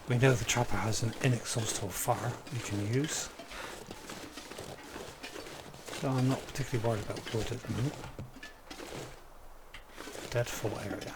We know the trapper has an inexhaustible fire we can use, so I'm not particularly worried about wood at the moment. Deadfall area.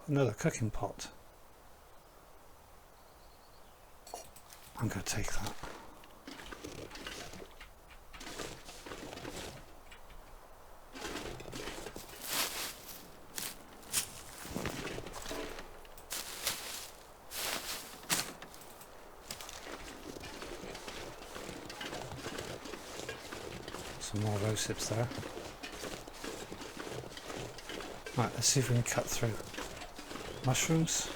Another cooking pot. I'm going to take that. Some more rose hips there. Right, let's see if we can cut through. Mushrooms.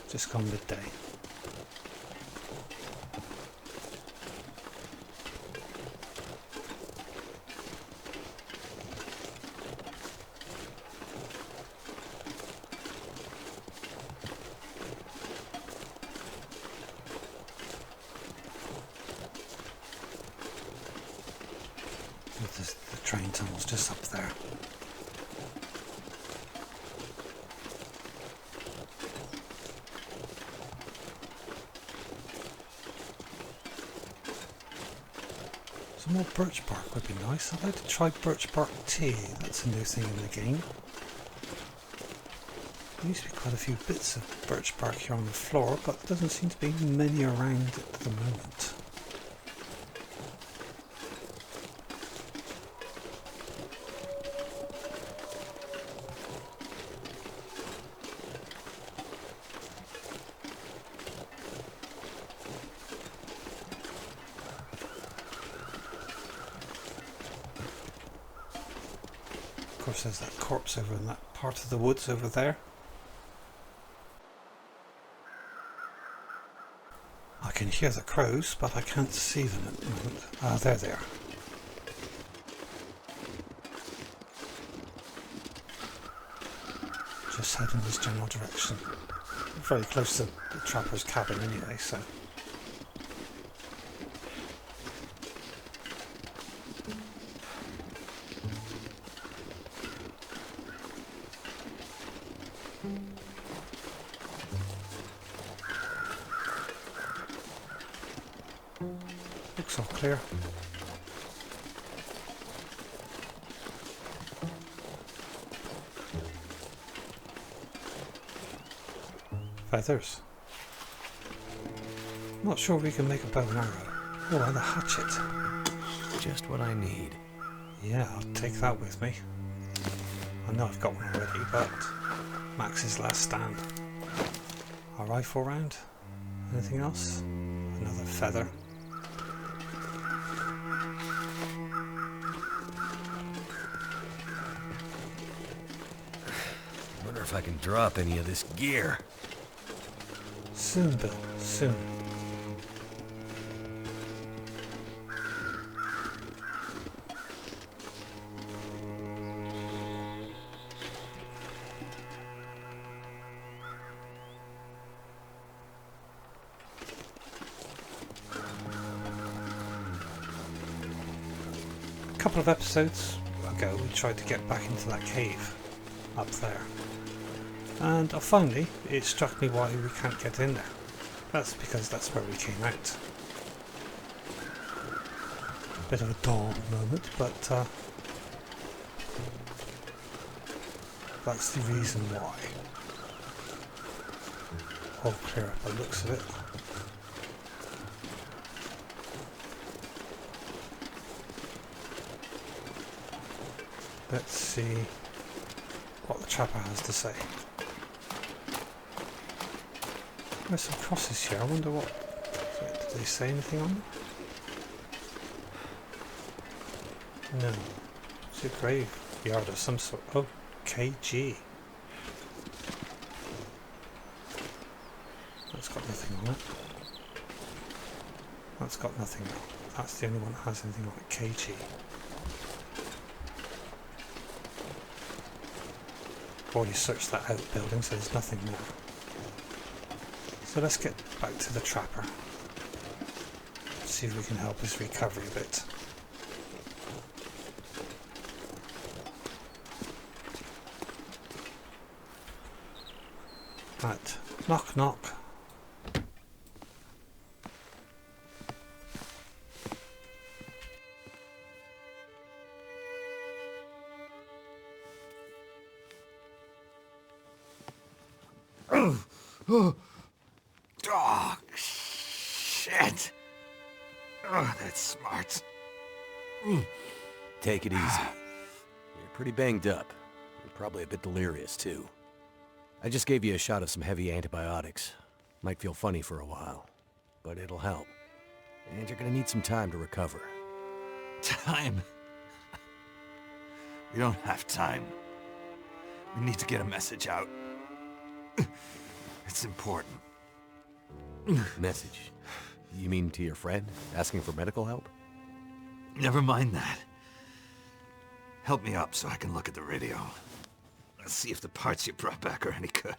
Just gone midday. The train tunnel's just up there. Some more birch bark would be nice. I'd like to try birch bark tea. That's a new thing in the game. There used to be quite a few bits of birch bark here on the floor, but there doesn't seem to be many around at the moment. Of course, there's that corpse over in that part of the woods over there. I can hear the crows, but I can't see them at the moment. Ah, there they are. Just head in this general direction. Very close to the trapper's cabin anyway, so... Looks all clear. Feathers. Not sure we can make a bow and arrow. Oh, and a hatchet. Just what I need. Yeah, I'll take that with me. I know I've got one already, but Max's last stand. A rifle round. Anything else? Another feather. Wonder if I can drop any of this gear. Soon, Bill. Soon. A couple of episodes ago we tried to get back into that cave up there, and finally it struck me why we can't get in there. That's because that's where we came out. Bit of a dull moment, but that's the reason why. All clear up by the looks of it. Let's see what the trapper has to say. There's some crosses here. I wonder what... Did they say anything on them? No. It's a graveyard of some sort. Oh, KG. That's got nothing on it. That's got nothing on it. that's the only one that has anything like KG. I've already searched that outbuilding, so there's nothing there. So let's get back to the trapper. See if we can help his recovery a bit. Right, knock knock. Oh, shit. Oh, that's smart. Take it easy. You're pretty banged up. You're probably a bit delirious, too. I just gave you a shot of some heavy antibiotics. Might feel funny for a while, but it'll help. And you're gonna need some time to recover. Time? We don't have time. We need to get a message out. It's important. Message? You mean to your friend, asking for medical help? Never mind that. Help me up so I can look at the radio. Let's see if the parts you brought back are any good.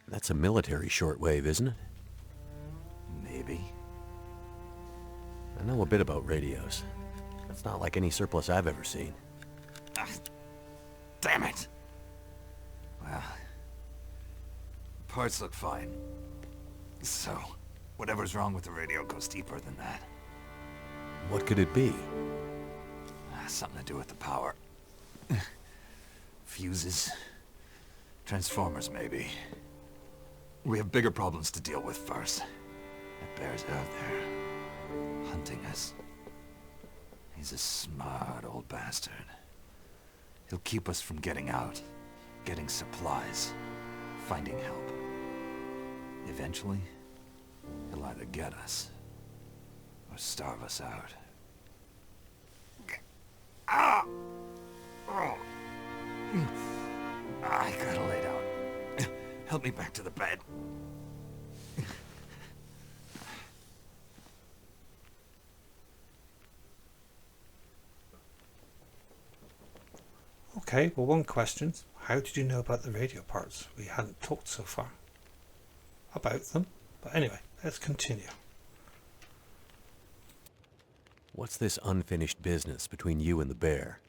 That's a military shortwave, isn't it? Maybe. I know a bit about radios. It's not like any surplus I've ever seen. Ah, damn it! Well, the parts look fine. So, whatever's wrong with the radio goes deeper than that. What could it be? Something to do with the power. Fuses. Transformers, maybe. We have bigger problems to deal with first. That bear's out there, hunting us. He's a smart old bastard. He'll keep us from getting out, getting supplies, finding help. Eventually, he'll either get us, or starve us out. Ah! Oh. I gotta lay down. Help me back to the bed. Okay, well, one question. How did you know about the radio parts? We hadn't talked so far about them. But anyway, let's continue. What's this unfinished business between you and the bear?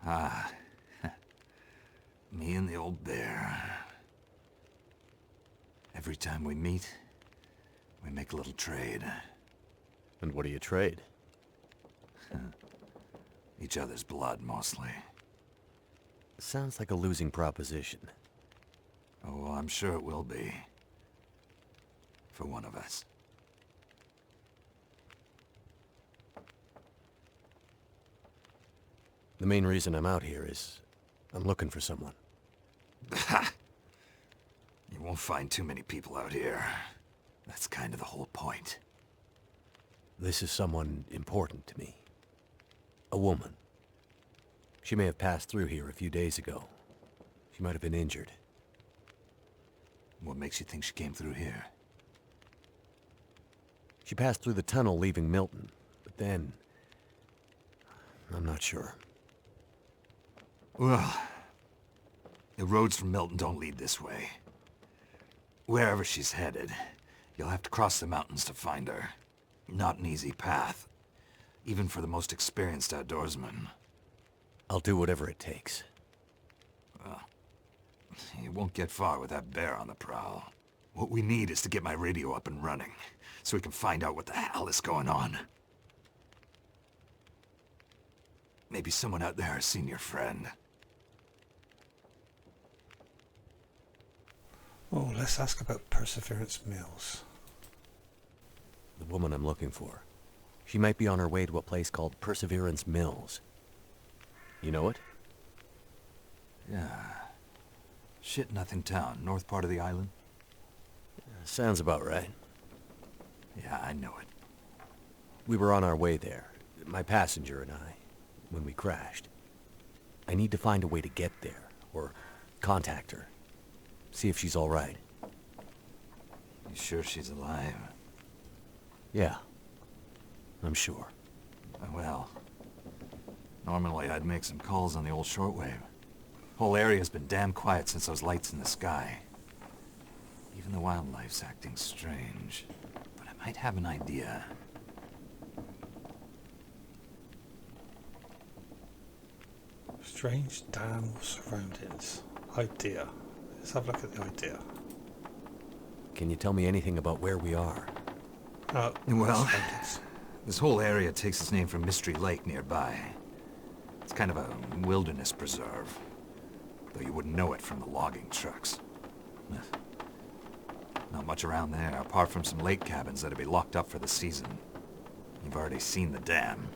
Ah, me and the old bear. Every time we meet, we make a little trade. And what do you trade? Each other's blood, mostly. Sounds like a losing proposition. Oh, I'm sure it will be. For one of us. The main reason I'm out here is I'm looking for someone. You won't find too many people out here. That's kind of the whole point. This is someone important to me. A woman. She may have passed through here a few days ago. She might have been injured. What makes you think she came through here? She passed through the tunnel leaving Milton, but then... I'm not sure. Well, the roads from Milton don't lead this way. Wherever she's headed, you'll have to cross the mountains to find her. Not an easy path, even for the most experienced outdoorsman. I'll do whatever it takes. Well, you won't get far with that bear on the prowl. What we need is to get my radio up and running, so we can find out what the hell is going on. Maybe someone out there has seen your friend. Oh, let's ask about Perseverance Mills. The woman I'm looking for. She might be on her way to a place called Perseverance Mills. You know it? Yeah. Shit-nothing town, north part of the island. Sounds about right. Yeah, I know it. We were on our way there, my passenger and I, when we crashed. I need to find a way to get there, or contact her. See if she's all right. You sure she's alive? Yeah, I'm sure. Well, normally I'd make some calls on the old shortwave. Whole area's been damn quiet since those lights in the sky. Even the wildlife's acting strange. But I might have an idea. Strange dam surroundings. Idea. Let's have a look at the idea. Can you tell me anything about where we are? Well, surroundings. This whole area takes its name from Mystery Lake nearby. It's kind of a wilderness preserve, though you wouldn't know it from the logging trucks. Not much around there, apart from some lake cabins that'll be locked up for the season. You've already seen the dam.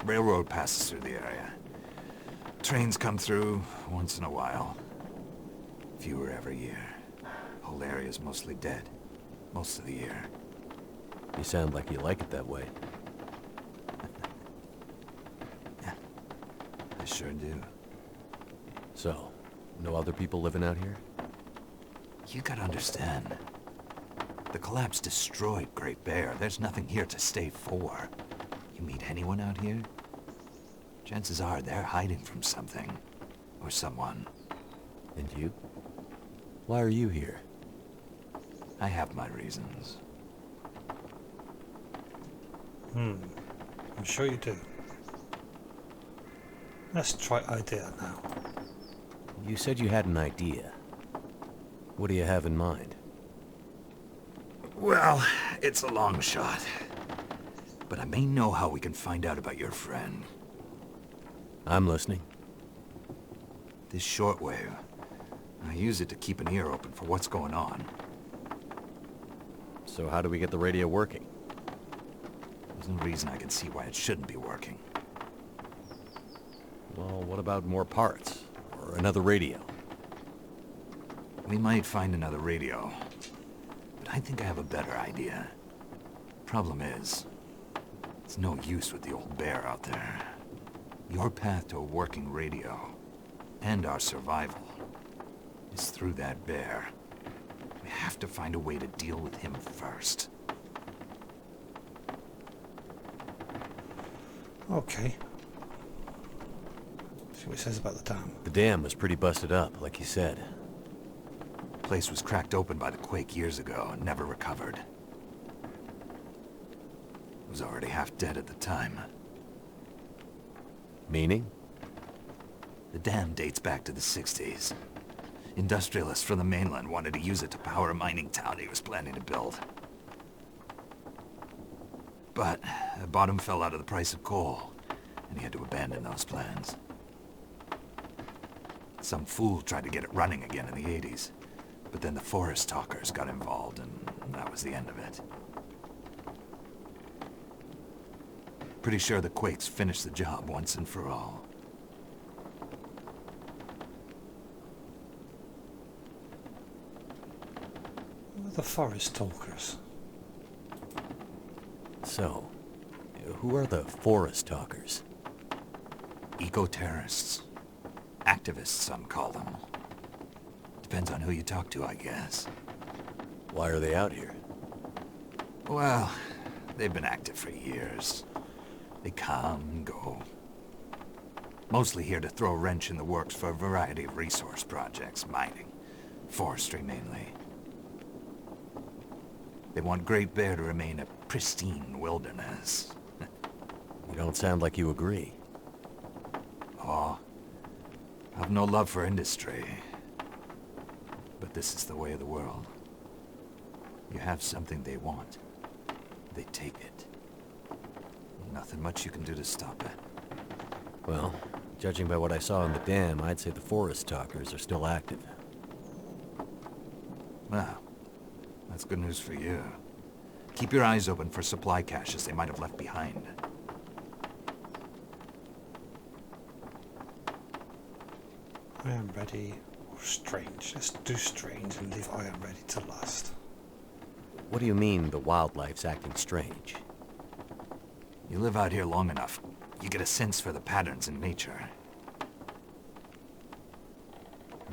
Railroad passes through the area. Trains come through once in a while. Fewer every year. Whole area's mostly dead. Most of the year. You sound like you like it that way. Yeah, I sure do. So, no other people living out here? You gotta understand. The collapse destroyed Great Bear. There's nothing here to stay for. You meet anyone out here? Chances are they're hiding from something. Or someone. And you? Why are you here? I have my reasons. I'm sure you do. Let's try idea now. You said you had an idea. What do you have in mind? Well, it's a long shot. But I may know how we can find out about your friend. I'm listening. This shortwave. I use it to keep an ear open for what's going on. So how do we get the radio working? There's no reason I can see why it shouldn't be working. Well, what about more parts? Or another radio? We might find another radio. But I think I have a better idea. Problem is, it's no use with the old bear out there. Your path to a working radio, and our survival, is through that bear. We have to find a way to deal with him first. Okay. See what it says about the dam. The dam was pretty busted up, like you said. The place was cracked open by the quake years ago and never recovered. It was already half dead at the time. Meaning? The dam dates back to the 60s. Industrialists from the mainland wanted to use it to power a mining town he was planning to build. But the bottom fell out of the price of coal, and he had to abandon those plans. Some fool tried to get it running again in the 80s, but then the forest talkers got involved, and that was the end of it. Pretty sure the quakes finished the job once and for all. The forest talkers. So, who are the forest talkers? Eco-terrorists. Activists, some call them. Depends on who you talk to, I guess. Why are they out here? Well, they've been active for years. They come and go. Mostly here to throw a wrench in the works for a variety of resource projects, mining, forestry mainly. They want Great Bear to remain a pristine wilderness. You don't sound like you agree. Oh, I've no love for industry. But this is the way of the world. You have something they want. They take it. Nothing much you can do to stop it. Well, judging by what I saw in the dam, I'd say the forest talkers are still active. Well, that's good news for you. Keep your eyes open for supply caches they might have left behind. I am ready. Or strange. Let's do strange and leave I am ready to last. What do you mean the wildlife's acting strange? You live out here long enough, you get a sense for the patterns in nature.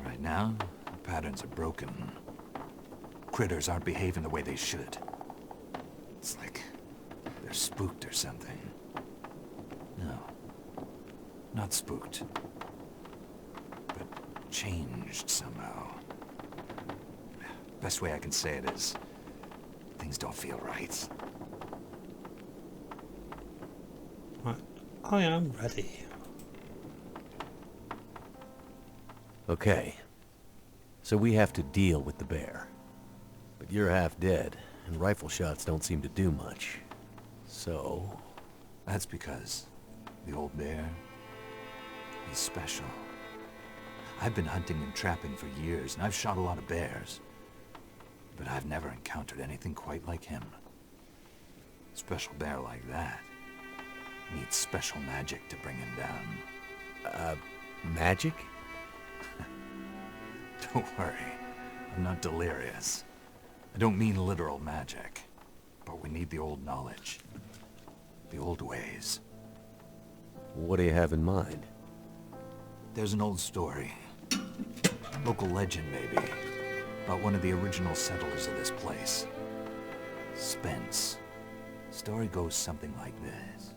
Right now, the patterns are broken. Critters aren't behaving the way they should. It's like they're spooked or something. No, not spooked, but changed somehow. Best way I can say it is, things don't feel right. Right. I am ready. Okay. So we have to deal with the bear. But you're half dead, and rifle shots don't seem to do much. So... That's because the old bear, he's special. I've been hunting and trapping for years, and I've shot a lot of bears. But I've never encountered anything quite like him. A special bear like that needs special magic to bring him down. Magic? Don't worry, I'm not delirious. I don't mean literal magic, but we need the old knowledge. The old ways. What do you have in mind? There's an old story. Local legend, maybe. About one of the original settlers of this place. Spence. Story goes something like this.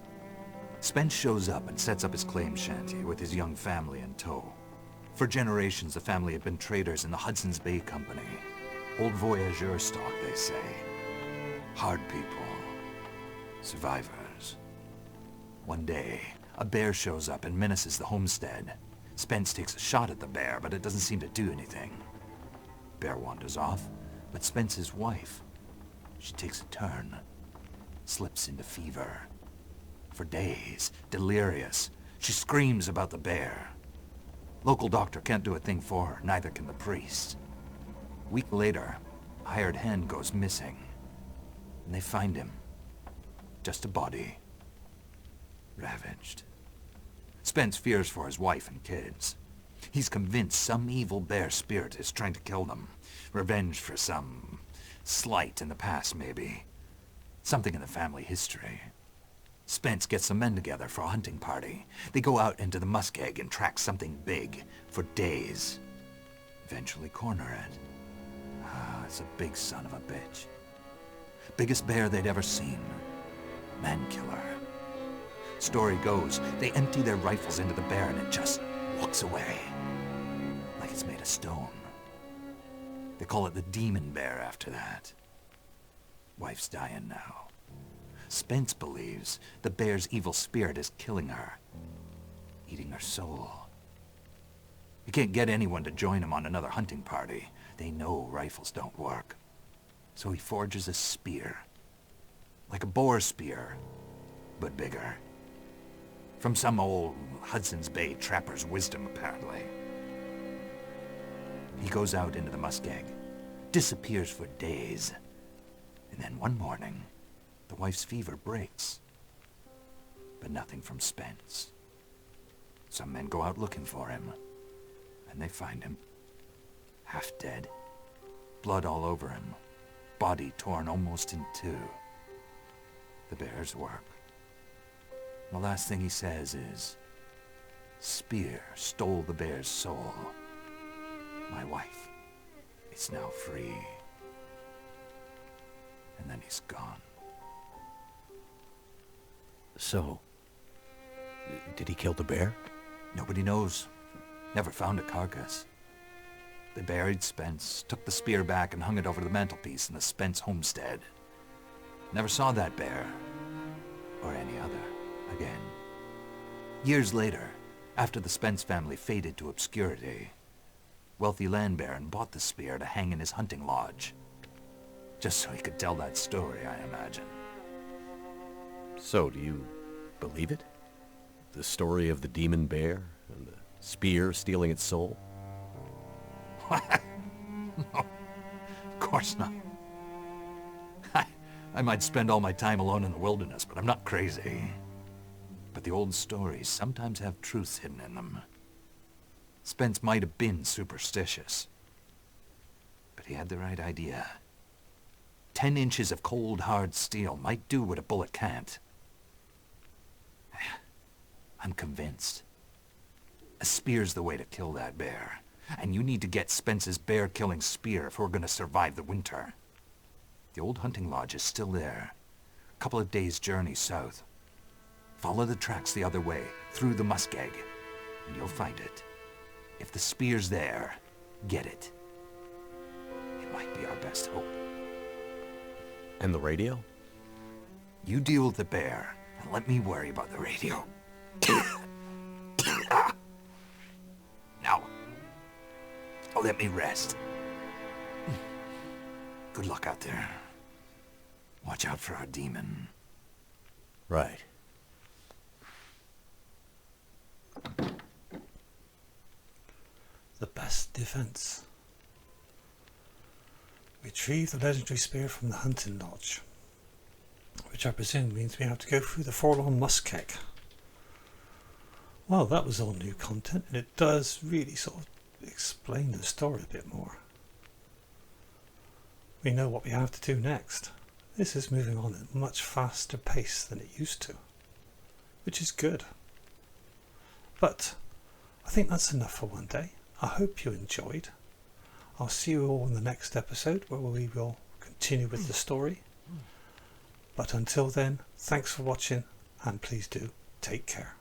Spence shows up and sets up his claim shanty with his young family in tow. For generations, the family had been traders in the Hudson's Bay Company. Old voyageur stock, they say. Hard people. Survivors. One day, a bear shows up and menaces the homestead. Spence takes a shot at the bear, but it doesn't seem to do anything. Bear wanders off, but Spence's wife, she takes a turn. Slips into fever. For days, delirious, she screams about the bear. Local doctor can't do a thing for her, neither can the priest. A week later, a hired hand goes missing. And they find him. Just a body. Ravaged. Spence fears for his wife and kids. He's convinced some evil bear spirit is trying to kill them. Revenge for some slight in the past, maybe. Something in the family history. Spence gets some men together for a hunting party. They go out into the muskeg and track something big for days. Eventually corner it. It's a big son of a bitch. Biggest bear they'd ever seen. Man-killer. Story goes, they empty their rifles into the bear and it just walks away. Like it's made of stone. They call it the demon bear after that. Wife's dying now. Spence believes the bear's evil spirit is killing her. Eating her soul. He can't get anyone to join him on another hunting party. They know rifles don't work. So he forges a spear. Like a boar spear, but bigger. From some old Hudson's Bay trapper's wisdom, apparently. He goes out into the muskeg, disappears for days, and then one morning, the wife's fever breaks. But nothing from Spence. Some men go out looking for him, and they find him. Half dead. Blood all over him. Body torn almost in two. The bear's work. The last thing he says is, "Spear stole the bear's soul. My wife is now free." And then he's gone. So, did he kill the bear? Nobody knows. Never found a carcass. They buried Spence, took the spear back and hung it over the mantelpiece in the Spence homestead. Never saw that bear, or any other, again. Years later, after the Spence family faded to obscurity, wealthy land baron bought the spear to hang in his hunting lodge. Just so he could tell that story, I imagine. So, do you believe it? The story of the demon bear and the spear stealing its soul? No, of course not. I might spend all my time alone in the wilderness, but I'm not crazy. But the old stories sometimes have truths hidden in them. Spence might have been superstitious, but he had the right idea. 10 inches of cold, hard steel might do what a bullet can't. I'm convinced. A spear's the way to kill that bear. And you need to get Spence's bear-killing spear if we're gonna survive the winter. The old hunting lodge is still there. A couple of days' journey south. Follow the tracks the other way, through the muskeg, and you'll find it. If the spear's there, get it. It might be our best hope. And the radio? You deal with the bear, and let me worry about the radio. Now, let me rest. Good luck out there. Watch out for our demon. Right. The best defense. Retrieve the legendary spear from the hunting lodge, which I presume means we have to go through the forlorn muskeg. Well, that was all new content, and it does really sort of explain the story a bit more. We know what we have to do next. This is moving on at a much faster pace than it used to, which is good. But I think that's enough for one day. I hope you enjoyed. I'll see you all in the next episode where we will continue with the story. But until then, thanks for watching, and please do take care.